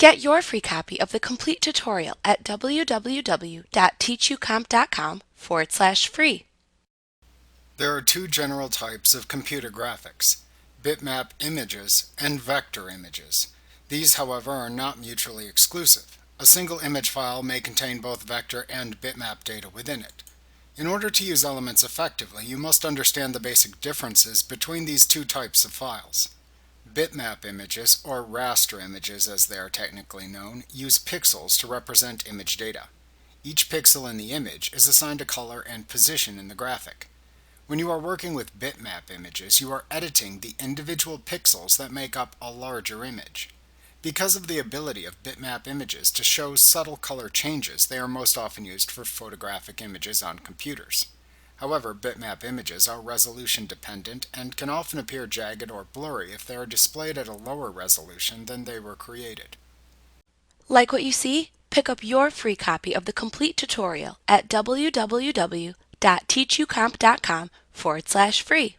Get your free copy of the complete tutorial at www.teachucomp.com/free. There are two general types of computer graphics: bitmap images and vector images. These, however, are not mutually exclusive. A single image file may contain both vector and bitmap data within it. In order to use Elements effectively, you must understand the basic differences between these two types of files. Bitmap images, or raster images as they are technically known, use pixels to represent image data. Each pixel in the image is assigned a color and position in the graphic. When you are working with bitmap images, you are editing the individual pixels that make up a larger image. Because of the ability of bitmap images to show subtle color changes, they are most often used for photographic images on computers. However, bitmap images are resolution dependent and can often appear jagged or blurry if they are displayed at a lower resolution than they were created. Like what you see? Pick up your free copy of the complete tutorial at www.teachucomp.com/free.